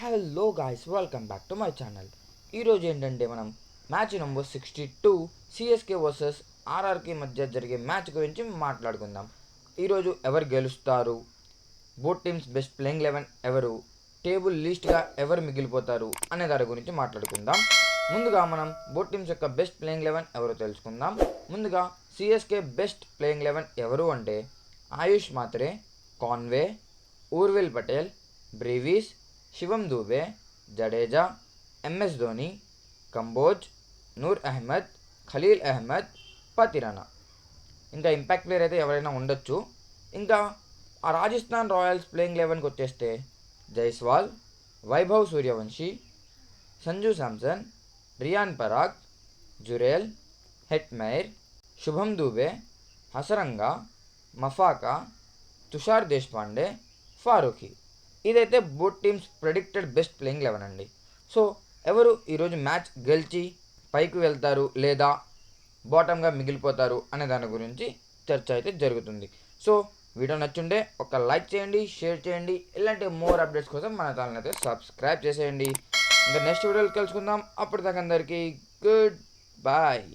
Hello guys, welcome back to my channel. ఈరోజు ఏంటంటే మనం మ్యాచ్ నెంబర్ 62 సిఎస్కే వర్సెస్ ఆర్ఆర్కి మధ్య జరిగే మ్యాచ్ గురించి మాట్లాడుకుందాం. ఈరోజు ఎవరు గెలుస్తారు, బోత్ టీమ్స్ బెస్ట్ ప్లేయింగ్ 11 ఎవరు, టేబుల్ లీస్ట్గా ఎవరు మిగిలిపోతారు అనే దాని గురించి మాట్లాడుకుందాం. ముందుగా మనం బోత్ టీమ్స్ యొక్క బెస్ట్ ప్లేయింగ్ 11 ఎవరో తెలుసుకుందాం. ముందుగా సిఎస్కే బెస్ట్ ప్లేయింగ్ 11 ఎవరు అంటే ఆయుష్ మాత్రే, కాన్వే, ఊర్విల్ పటేల్, బ్రీవీస్, శివం దూబే, జడేజా, ఎంఎస్ ధోని, కంబోజ్, నూర్ అహ్మద్, ఖలీల్ అహ్మద్, పతిరానా. ఇంకా ఇంపాక్ట్ ప్లేయర్ అయితే ఎవరైనా ఉండొచ్చు. ఇంకా ఆ రాజస్థాన్ రాయల్స్ ప్లేయింగ్ 11కి వచ్చేస్తే జైస్వాల్, వైభవ్ సూర్యవంశీ, సంజు శాంసన్, రియాన్ పరాగ్, జురేల్, హెట్మైర్, శుభం దూబే, హసరంగా, మఫాకా, తుషార్ దేశ్పాండే, ఫారూఖీ. ఇదైతే both teams predicted best playing 11 అండి. సో ఎవరు ఈరోజు మ్యాచ్ గెలిచి పైకి వెళ్తారు లేదా బాటమ్గా మిగిలిపోతారు అనే దాని గురించి చర్చ అయితే జరుగుతుంది. సో వీడియో నచ్చుంటే ఒక లైక్ చేయండి, షేర్ చేయండి. ఇలాంటి మోర్ అప్డేట్స్ కోసం మన ఛానల్ అయితే సబ్స్క్రైబ్ చేసేయండి. ఇంకా నెక్స్ట్ వీడియోలో కలుసుకుందాం. అప్పటిదాకా అందరికీ గుడ్ బాయ్.